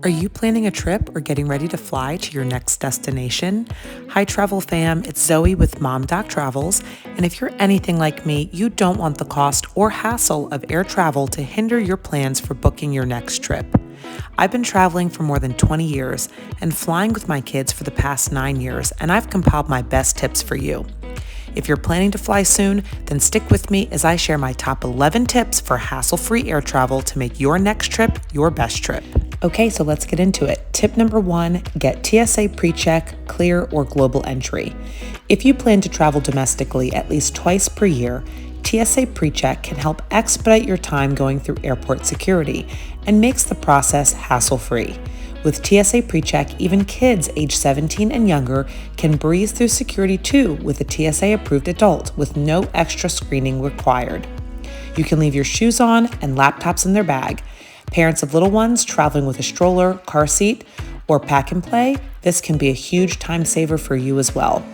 Are you planning a trip or getting ready to fly to your next destination? Hi, Travel Fam. It's Zoe with Mom Doc Travels. And if you're anything like me, you don't want the cost or hassle of air travel to hinder your plans for booking your next trip. I've been traveling for more than 20 years and flying with my kids for the past 9 years, and I've compiled my best tips for you. If you're planning to fly soon, then stick with me as I share my top 11 tips for hassle-free air travel to make your next trip your best trip. Okay, so let's get into it. Tip number 1, get TSA PreCheck, Clear, or Global Entry. If you plan to travel domestically at least twice per year, TSA PreCheck can help expedite your time going through airport security and makes the process hassle-free. With TSA PreCheck, even kids age 17 and younger can breeze through security too with a TSA-approved adult with no extra screening required. You can leave your shoes on and laptops in their bag. Parents of little ones traveling with a stroller, car seat, or pack and play, this can be a huge time saver for you as well.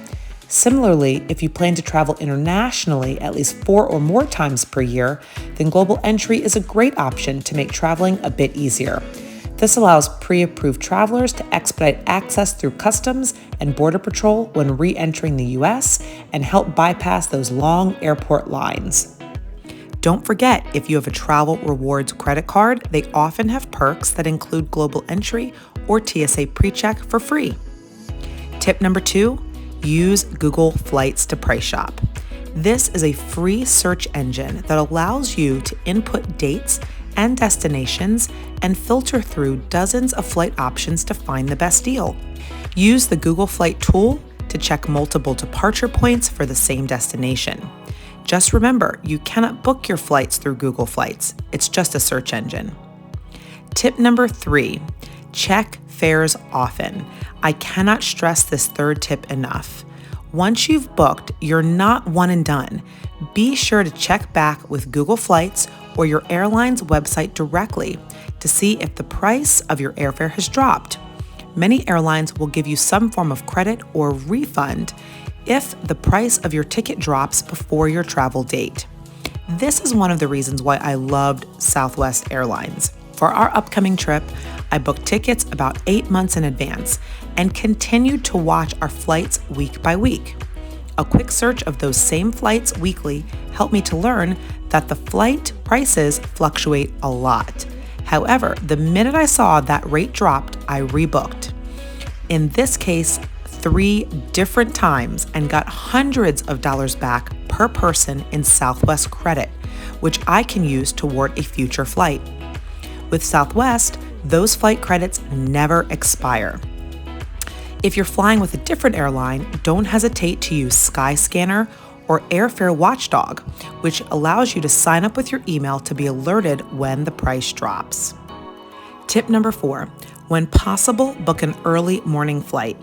Similarly, if you plan to travel internationally at least 4 or more times per year, then Global Entry is a great option to make traveling a bit easier. This allows pre-approved travelers to expedite access through Customs and Border Patrol when re-entering the U.S. and help bypass those long airport lines. Don't forget, if you have a Travel Rewards credit card, they often have perks that include Global Entry or TSA PreCheck for free. Tip number 2, use Google Flights to price shop. This is a free search engine that allows you to input dates and destinations and filter through dozens of flight options to find the best deal. Use the Google Flight tool to check multiple departure points for the same destination. Just remember, you cannot book your flights through Google Flights. It's just a search engine. Tip number 3, check fares often. I cannot stress this third tip enough. Once you've booked, you're not one and done. Be sure to check back with Google Flights or your airline's website directly to see if the price of your airfare has dropped. Many airlines will give you some form of credit or refund if the price of your ticket drops before your travel date. This is one of the reasons why I loved Southwest Airlines. For our upcoming trip, I booked tickets about 8 months in advance and continued to watch our flights week by week. A quick search of those same flights weekly helped me to learn that the flight prices fluctuate a lot. However, the minute I saw that rate dropped, I rebooked. In this case, 3 different times and got hundreds of dollars back per person in Southwest credit, which I can use toward a future flight. With Southwest, those flight credits never expire. If you're flying with a different airline, don't hesitate to use Skyscanner or Airfare Watchdog, which allows you to sign up with your email to be alerted when the price drops. Tip number 4, when possible, book an early morning flight.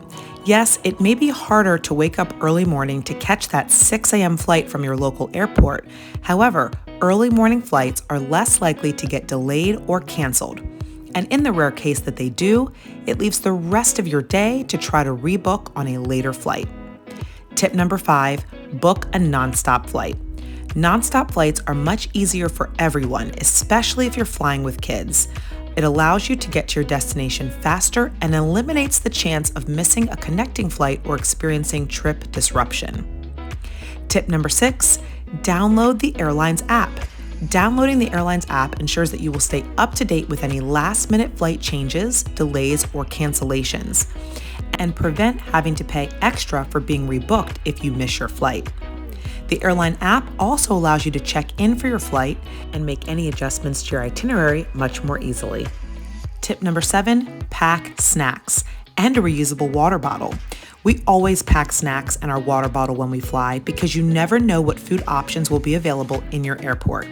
Yes, it may be harder to wake up early morning to catch that 6 a.m. flight from your local airport. However, early morning flights are less likely to get delayed or canceled. And in the rare case that they do, it leaves the rest of your day to try to rebook on a later flight. Tip number 5, book a nonstop flight. Nonstop flights are much easier for everyone, especially if you're flying with kids. It allows you to get to your destination faster and eliminates the chance of missing a connecting flight or experiencing trip disruption. Tip number 6, download the airline's app. Downloading the airline's app ensures that you will stay up to date with any last-minute flight changes, delays, or cancellations, and prevent having to pay extra for being rebooked if you miss your flight. The airline app also allows you to check in for your flight and make any adjustments to your itinerary much more easily. Tip number 7, pack snacks and a reusable water bottle. We always pack snacks and our water bottle when we fly because you never know what food options will be available in your airport.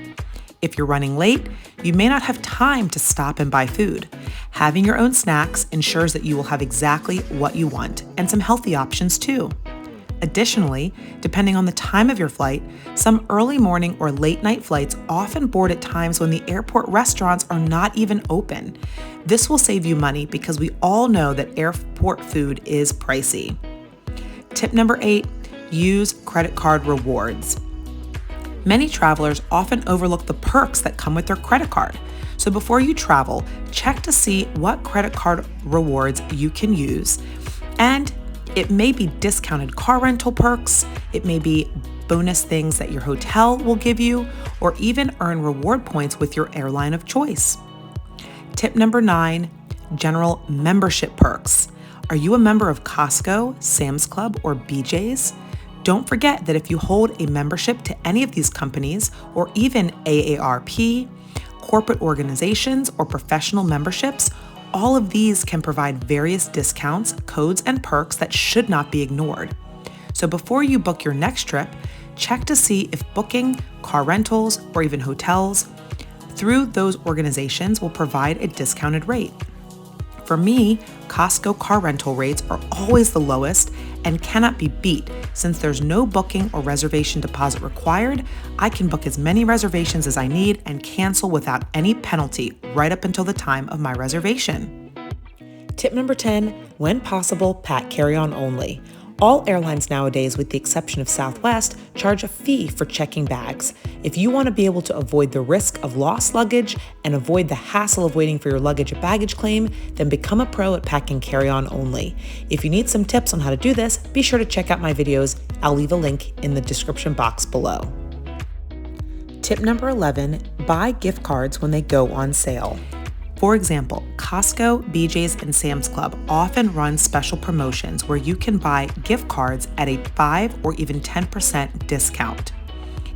If you're running late, you may not have time to stop and buy food. Having your own snacks ensures that you will have exactly what you want and some healthy options too. Additionally, depending on the time of your flight, some early morning or late night flights often board at times when the airport restaurants are not even open. This will save you money because we all know that airport food is pricey. Tip number 8, use credit card rewards. Many travelers often overlook the perks that come with their credit card. So before you travel, check to see what credit card rewards you can use. And it may be discounted car rental perks, it may be bonus things that your hotel will give you, or even earn reward points with your airline of choice. Tip number 9, general membership perks. Are you a member of Costco, Sam's Club, or BJ's? Don't forget that if you hold a membership to any of these companies, or even AARP, corporate organizations, or professional memberships, all of these can provide various discounts, codes, and perks that should not be ignored. So before you book your next trip, check to see if booking car rentals or even hotels through those organizations will provide a discounted rate. For me, Costco car rental rates are always the lowest and cannot be beat. Since there's no booking or reservation deposit required, I can book as many reservations as I need and cancel without any penalty right up until the time of my reservation. Tip number 10, when possible, pack carry-on only. All airlines nowadays, with the exception of Southwest, charge a fee for checking bags. If you want to be able to avoid the risk of lost luggage and avoid the hassle of waiting for your luggage at baggage claim, then become a pro at packing carry-on only. If you need some tips on how to do this, be sure to check out my videos. I'll leave a link in the description box below. Tip number 11, buy gift cards when they go on sale. For example, Costco, BJ's, and Sam's Club often run special promotions where you can buy gift cards at a 5 or even 10% discount.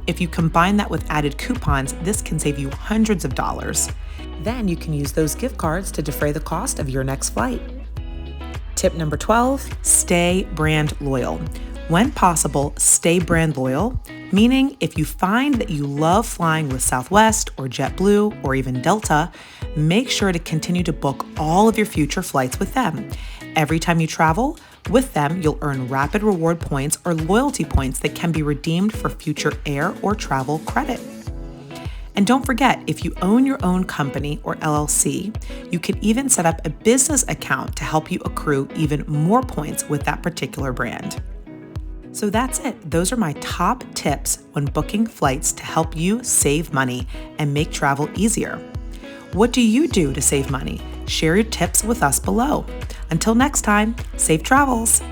If you combine that with added coupons, this can save you hundreds of dollars. Then you can use those gift cards to defray the cost of your next flight. Tip number 12, stay brand loyal. When possible, stay brand loyal, meaning if you find that you love flying with Southwest or JetBlue or even Delta, make sure to continue to book all of your future flights with them. Every time you travel with them, you'll earn rapid reward points or loyalty points that can be redeemed for future air or travel credit. And don't forget, if you own your own company or LLC, you can even set up a business account to help you accrue even more points with that particular brand. So that's it. Those are my top tips when booking flights to help you save money and make travel easier. What do you do to save money? Share your tips with us below. Until next time, safe travels.